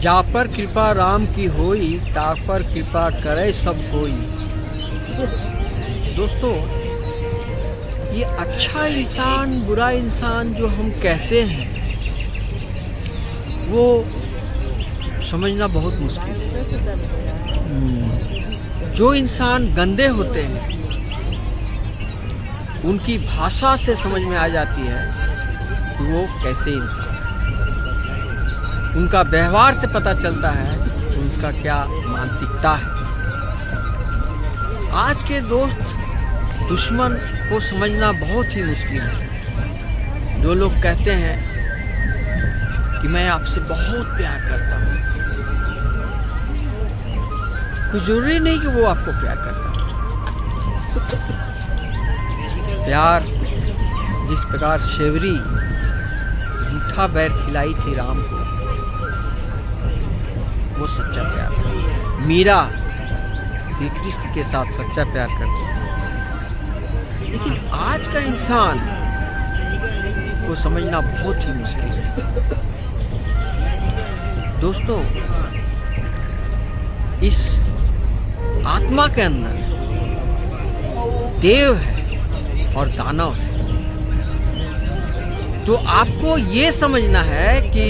जा पर कृपा राम की होई, ता पर कृपा करे सब कोई। दोस्तों, ये अच्छा इंसान बुरा इंसान जो हम कहते हैं वो समझना बहुत मुश्किल है। जो इंसान गंदे होते हैं उनकी भाषा से समझ में आ जाती है कि वो कैसे इंसान है। उनका व्यवहार से पता चलता है कि उनका क्या मानसिकता है। आज के दोस्त दुश्मन को समझना बहुत ही मुश्किल है। जो लोग कहते हैं कि मैं आपसे बहुत प्यार करता हूँ, कुछ जरूरी नहीं कि वो आपको प्यार करता है। प्यार जिस प्रकार शेवरी जूठा बैर खिलाई थी राम को, वो सच्चा प्यार था। मीरा श्री कृष्ण के साथ सच्चा प्यार करती थी। लेकिन आज का इंसान को समझना बहुत ही मुश्किल है। दोस्तों, इस आत्मा के अंदर देव है और दानव है। तो आपको ये समझना है कि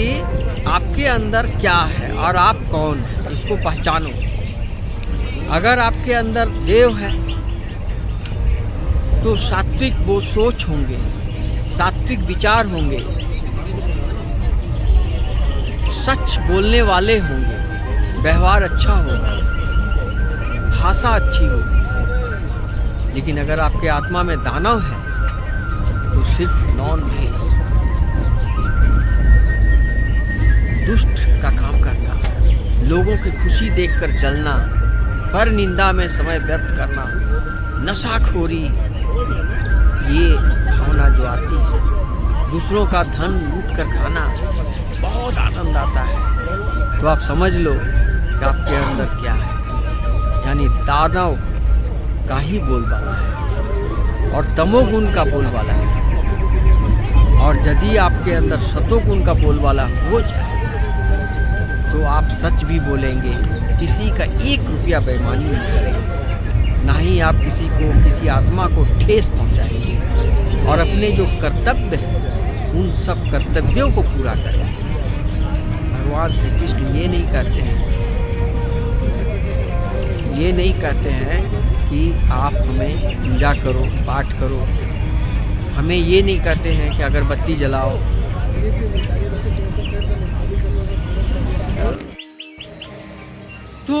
आपके अंदर क्या है और आप कौन है, इसको पहचानो। अगर आपके अंदर देव है तो सात्विक वो सोच होंगे, सात्विक विचार होंगे, सच बोलने वाले होंगे, व्यवहार अच्छा होगा, भाषा अच्छी होगी। लेकिन अगर आपके आत्मा में दानव है तो सिर्फ नॉन वेज दुष्ट का काम करना, लोगों की खुशी देखकर जलना, पर निंदा में समय व्यर्थ करना, नशाखोरी, ये भावना जो आती है, दूसरों का धन लूट कर खाना, बहुत आनंद आता है। तो आप समझ लो कि आपके अंदर क्या है, यानी दानव का ही बोलबाला है और तमोगुण का बोलबाला है। और यदि आपके अंदर सतोगुण का बोलबाला हो जाए तो आप सच भी बोलेंगे, किसी का 1 रुपया बेईमानी नहीं करेंगे, ना ही आप किसी को, किसी आत्मा को ठेस पहुंचाएंगे और अपने जो कर्तव्य हैं उन सब कर्तव्यों को पूरा करेंगे। भगवान श्री कृष्ण ये नहीं कहते हैं, ये नहीं कहते हैं कि आप हमें पूजा करो, पाठ करो। हमें ये नहीं कहते हैं कि अगरबत्ती जलाओ। तो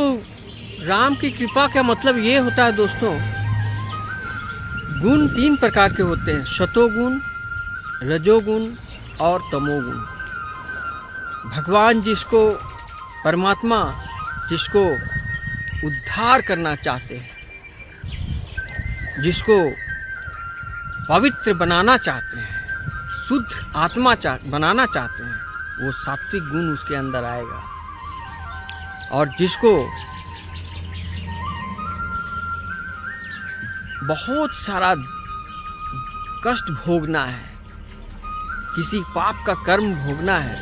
राम की कृपा का मतलब ये होता है दोस्तों, गुण 3 प्रकार के होते हैं, सतोगुण, रजोगुण और तमोगुण। भगवान जिसको, परमात्मा जिसको उद्धार करना चाहते हैं, जिसको पवित्र बनाना चाहते हैं, शुद्ध आत्मा बनाना चाहते हैं, वो सात्विक गुण उसके अंदर आएगा। और जिसको बहुत सारा कष्ट भोगना है, किसी पाप का कर्म भोगना है,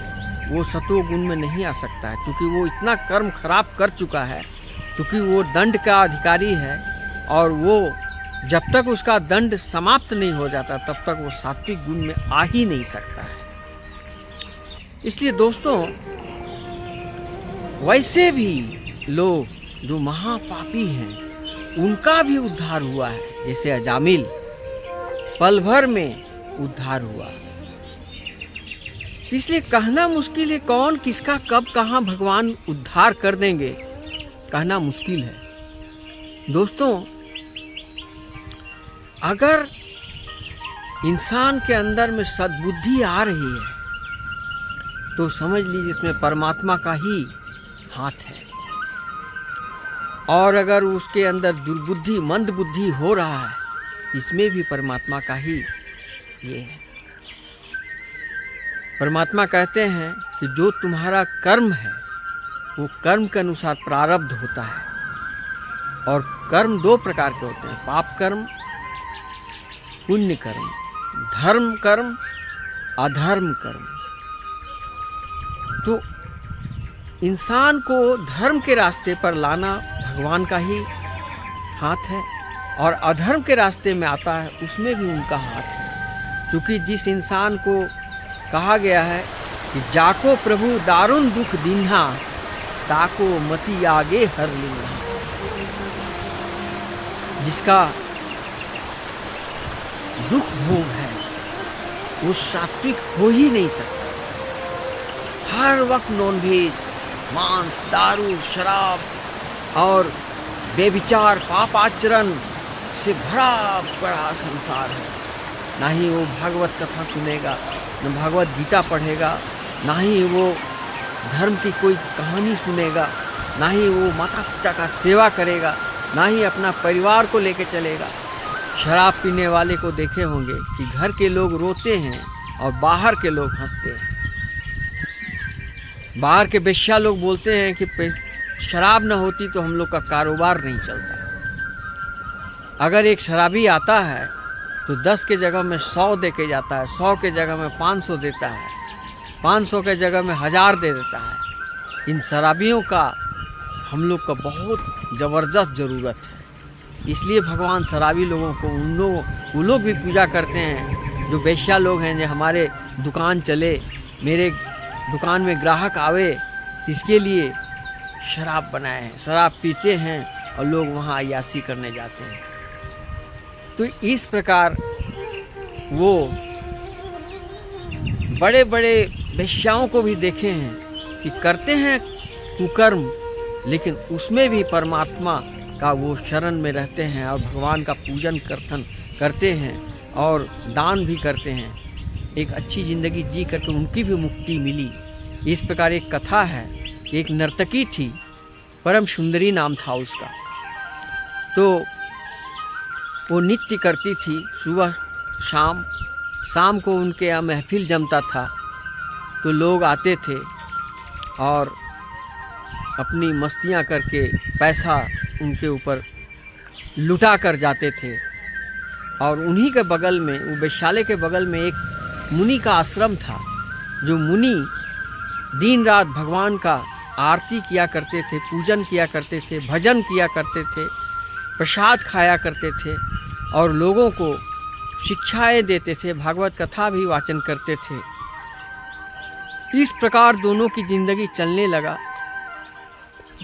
वो सतोगुण में नहीं आ सकता है, क्योंकि वो इतना कर्म खराब कर चुका है, क्योंकि वो दंड का अधिकारी है। और वो जब तक उसका दंड समाप्त नहीं हो जाता तब तक वो सात्विक गुण में आ ही नहीं सकता है। इसलिए दोस्तों, वैसे भी लोग जो महापापी हैं उनका भी उद्धार हुआ है, जैसे अजामिल पल भर में उद्धार हुआ। इसलिए कहना मुश्किल है कौन किसका कब कहाँ भगवान उद्धार कर देंगे, कहना मुश्किल है। दोस्तों, अगर इंसान के अंदर में सद्बुद्धि आ रही है तो समझ लीजिए इसमें परमात्मा का ही हाथ है। और अगर उसके अंदर दुर्बुद्धि, मंद बुद्धि हो रहा है, इसमें भी परमात्मा का ही ये है। परमात्मा कहते हैं कि जो तुम्हारा कर्म है वो कर्म के अनुसार प्रारब्ध होता है। और कर्म 2 प्रकार के होते हैं, पाप कर्म, पुण्य कर्म, धर्म कर्म, अधर्म कर्म। तो इंसान को धर्म के रास्ते पर लाना भगवान का ही हाथ है, और अधर्म के रास्ते में आता है उसमें भी उनका हाथ है। क्योंकि जिस इंसान को कहा गया है कि जाको प्रभु दारुण दुख दीन्हा, ताको मति आगे हर लिंगा, जिसका दुख भोग है वो सात्विक हो ही नहीं सकता। हर वक्त नॉनवेज, मांस, दारू, शराब और बेविचार पापाचरण से भरा पड़ा संसार है। ना ही वो भागवत कथा सुनेगा, न भागवत गीता पढ़ेगा, ना ही वो धर्म की कोई कहानी सुनेगा, ना ही वो माता पिता का सेवा करेगा, ना ही अपना परिवार को लेके चलेगा। शराब पीने वाले को देखे होंगे कि घर के लोग रोते हैं और बाहर के लोग हंसते हैं। बाहर के बेश्या लोग बोलते हैं कि शराब न होती तो हम लोग का कारोबार नहीं चलता। अगर एक शराबी आता है तो 10 के जगह में 100 दे के जाता है, 100 के जगह में 500 देता है, 500 के जगह में 1000 दे देता है। इन शराबियों का हम लोग का बहुत ज़बरदस्त ज़रूरत है। इसलिए भगवान शराबी लोगों को वो लोग भी पूजा करते हैं जो बेश्या लोग हैं, जो हमारे दुकान चले, मेरे दुकान में ग्राहक आवे, इसके लिए शराब बनाए हैं, शराब पीते हैं और लोग वहाँ अय्याशी करने जाते हैं। तो इस प्रकार वो बड़े बड़े वेश्याओं को भी देखे हैं कि करते हैं कुकर्म, लेकिन उसमें भी परमात्मा का वो शरण में रहते हैं और भगवान का पूजन कीर्तन करते हैं और दान भी करते हैं। एक अच्छी ज़िंदगी जी करके उनकी भी मुक्ति मिली। इस प्रकार एक कथा है, एक नर्तकी थी, परम सुंदरी नाम था उसका। तो वो नृत्य करती थी सुबह शाम को उनके यहाँ महफिल जमता था, तो लोग आते थे और अपनी मस्तियाँ करके पैसा उनके ऊपर लुटा कर जाते थे। और उन्हीं के बगल में, वो वैश्यालय के बगल में एक मुनि का आश्रम था, जो मुनि दिन रात भगवान का आरती किया करते थे, पूजन किया करते थे, भजन किया करते थे, प्रसाद खाया करते थे और लोगों को शिक्षाएं देते थे, भागवत कथा भी वाचन करते थे। इस प्रकार दोनों की जिंदगी चलने लगा।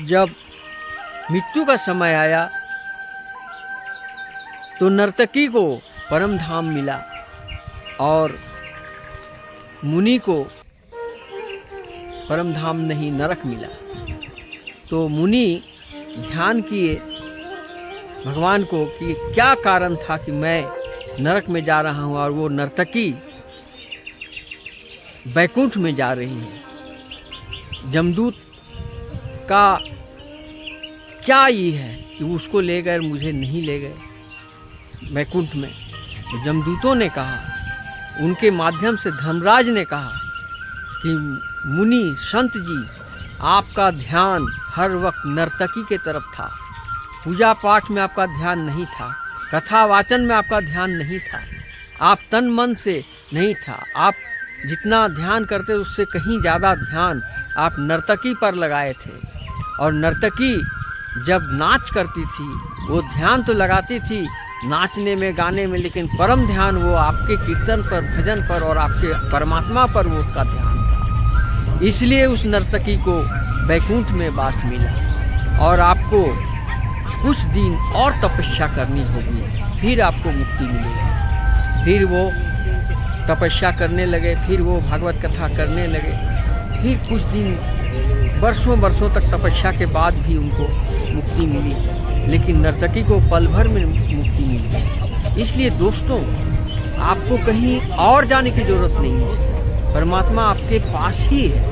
जब मृत्यु का समय आया तो नर्तकी को परम धाम मिला और मुनि को परम धाम नहीं, नरक मिला। तो मुनि ध्यान किए भगवान को कि क्या कारण था कि मैं नरक में जा रहा हूँ और वो नर्तकी वैकुंठ में जा रही है। जमदूत का क्या ये है कि उसको ले गए, मुझे नहीं ले गए वैकुंठ में। तो जमदूतों ने कहा, उनके माध्यम से धर्मराज ने कहा कि मुनि संत जी, आपका ध्यान हर वक्त नर्तकी के तरफ था, पूजा पाठ में आपका ध्यान नहीं था, कथा वाचन में आपका ध्यान नहीं था, आप तन मन से नहीं था, आप जितना ध्यान करते उससे कहीं ज़्यादा ध्यान आप नर्तकी पर लगाए थे। और नर्तकी जब नाच करती थी वो ध्यान तो लगाती थी नाचने में, गाने में, लेकिन परम ध्यान वो आपके कीर्तन पर, भजन पर और आपके परमात्मा पर वो उसका ध्यान था। इसलिए उस नर्तकी को वैकुंठ में वास मिला। और आपको कुछ दिन और तपस्या करनी होगी, फिर आपको मुक्ति मिलेगी। फिर वो तपस्या करने लगे, फिर वो भागवत कथा करने लगे। फिर कुछ दिन, वर्षों तक तपस्या के बाद भी उनको मुक्ति मिली, लेकिन नर्तकी को पल भर में मुक्ति मिली। इसलिए दोस्तों, आपको कहीं और जाने की जरूरत नहीं है, परमात्मा आपके पास ही है।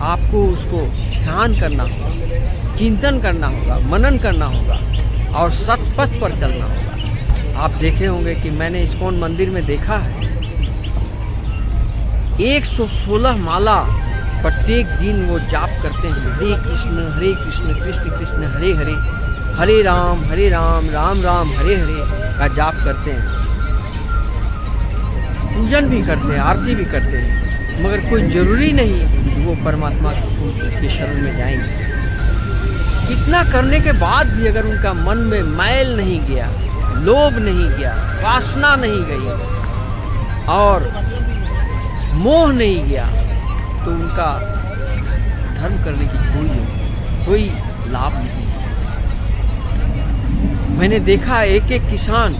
आपको उसको ध्यान करना होगा, चिंतन करना होगा, मनन करना होगा और सतपथ पर चलना होगा। आप देखे होंगे कि मैंने इस्कॉन मंदिर में देखा है 116 माला प्रत्येक दिन वो जाप करते हैं। हरे कृष्ण कृष्ण कृष्ण हरे हरे, हरे राम राम राम हरे हरे का जाप करते हैं। पूजन भी करते हैं, आरती भी करते हैं, मगर कोई जरूरी नहीं कि वो परमात्मा के शरण में जाएंगे। इतना करने के बाद भी अगर उनका मन में मैल नहीं गया, लोभ नहीं गया, वासना नहीं गई और मोह नहीं गया, तो उनका धर्म करने की कोई लाभ नहीं। मैंने देखा एक एक किसान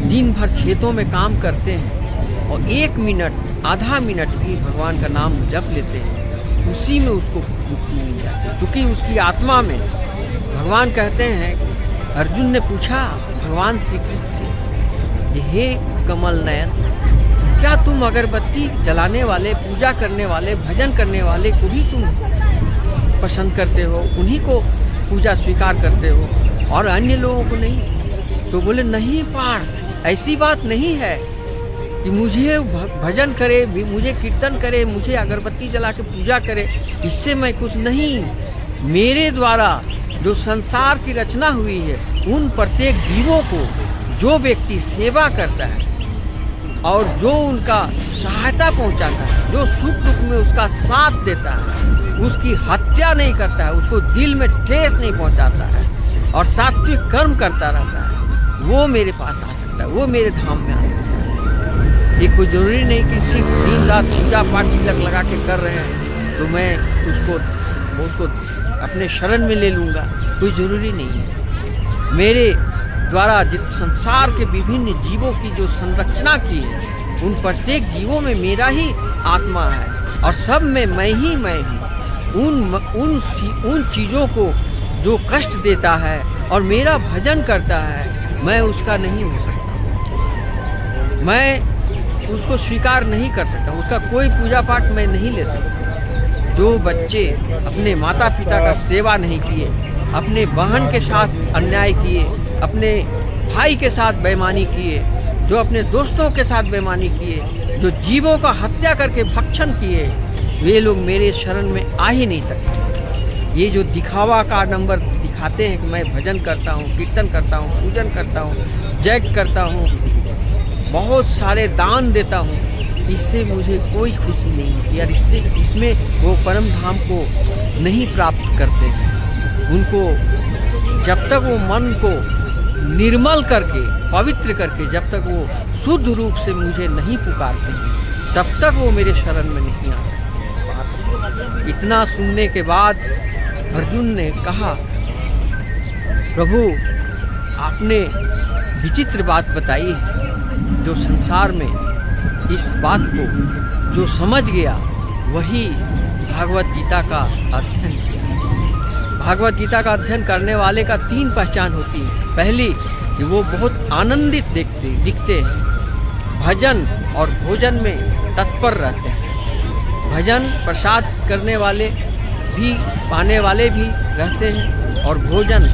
दिन भर खेतों में काम करते हैं और 1 मिनट आधा मिनट भी भगवान का नाम जप लेते हैं, उसी में उसको मुक्ति मिल जाती है। क्योंकि उसकी आत्मा में भगवान कहते हैं, अर्जुन ने पूछा भगवान श्री कृष्ण से, हे कमल नयन, क्या तुम अगरबत्ती जलाने वाले, पूजा करने वाले, भजन करने वाले को भी तुम पसंद करते हो, उन्हीं को पूजा स्वीकार करते हो और अन्य लोगों को नहीं? तो बोले नहीं पार्थ, ऐसी बात नहीं है कि मुझे भजन करे, मुझे कीर्तन करे, मुझे अगरबत्ती जला के पूजा करे, इससे मैं कुछ नहीं। मेरे द्वारा जो संसार की रचना हुई है, उन प्रत्येक जीवों को जो व्यक्ति सेवा करता है और जो उनका सहायता पहुंचाता है, जो सुख दुख में उसका साथ देता है, उसकी हत्या नहीं करता है, उसको दिल में ठेस नहीं पहुंचाता है और सात्विक कर्म करता रहता है, वो मेरे पास आ सकता है, वो मेरे धाम में आ सकता है। ये कोई ज़रूरी नहीं कि सिर्फ दिन रात पूजा पाठ तिलक लगा के कर रहे हैं तो मैं उसको अपने शरण में ले लूँगा, कोई ज़रूरी नहीं है। मेरे द्वारा जिस संसार के विभिन्न जीवों की जो संरचना की है, उन प्रत्येक जीवों में मेरा ही आत्मा है और सब में मैं ही उन चीज़ों को जो कष्ट देता है और मेरा भजन करता है, मैं उसका नहीं हो सकता, मैं उसको स्वीकार नहीं कर सकता, उसका कोई पूजा पाठ मैं नहीं ले सकता। जो बच्चे अपने माता पिता का सेवा नहीं किए, अपने बहन के साथ अन्याय किए, अपने भाई के साथ बेईमानी किए, जो अपने दोस्तों के साथ बेईमानी किए, जो जीवों का हत्या करके भक्षण किए, वे लोग मेरे शरण में आ ही नहीं सकते। ये जो दिखावा का नंबर दिखाते हैं कि मैं भजन करता हूँ, कीर्तन करता हूँ, पूजन करता हूँ, यज्ञ करता हूँ, बहुत सारे दान देता हूँ, इससे मुझे कोई खुशी नहीं होती यार। इसमें वो परम धाम को नहीं प्राप्त करते हैं। उनको जब तक वो मन को निर्मल करके, पवित्र करके, जब तक वो शुद्ध रूप से मुझे नहीं पुकारते हैं, तब तक वो मेरे शरण में नहीं आ सकते। इतना सुनने के बाद अर्जुन ने कहा, प्रभु आपने विचित्र बात बताई है। जो संसार में इस बात को जो समझ गया, वही भागवत गीता का अध्ययन किया। भागवत गीता का अध्ययन करने वाले का 3 पहचान होती है। पहली कि वो बहुत आनंदित दिखते हैं, भजन और भोजन में तत्पर रहते हैं। भजन प्रसाद करने वाले भी, पाने वाले भी रहते हैं और भोजन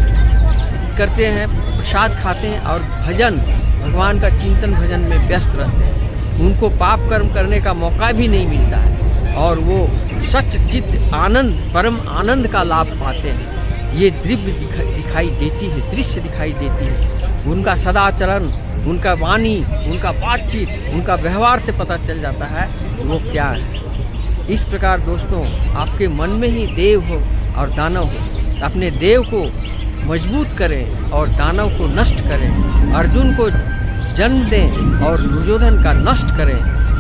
करते हैं, प्रसाद खाते हैं और भजन, भगवान का चिंतन भजन में व्यस्त रहते हैं। उनको पाप कर्म करने का मौका भी नहीं मिलता है और वो सच चित्त आनंद, परम आनंद का लाभ पाते हैं। ये दृश्य दिखाई देती है। उनका सदाचरण, उनका वाणी, उनका बातचीत, उनका व्यवहार से पता चल जाता है वो क्या है। इस प्रकार दोस्तों, आपके मन में ही देव हो और दानव हो। अपने देव को मजबूत करें और दानव को नष्ट करें। अर्जुन को जन्म दें और दुर्योधन का नष्ट करें।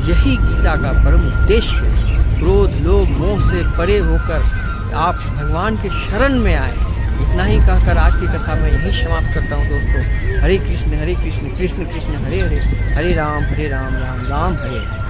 यही गीता का परम उद्देश्य है। क्रोध, लोभ, मोह से परे होकर आप भगवान के शरण में आए। इतना ही कहकर आज की कथा मैं यही समाप्त करता हूँ दोस्तों। हरे कृष्ण कृष्ण कृष्ण हरे हरे, हरे राम राम राम हरे।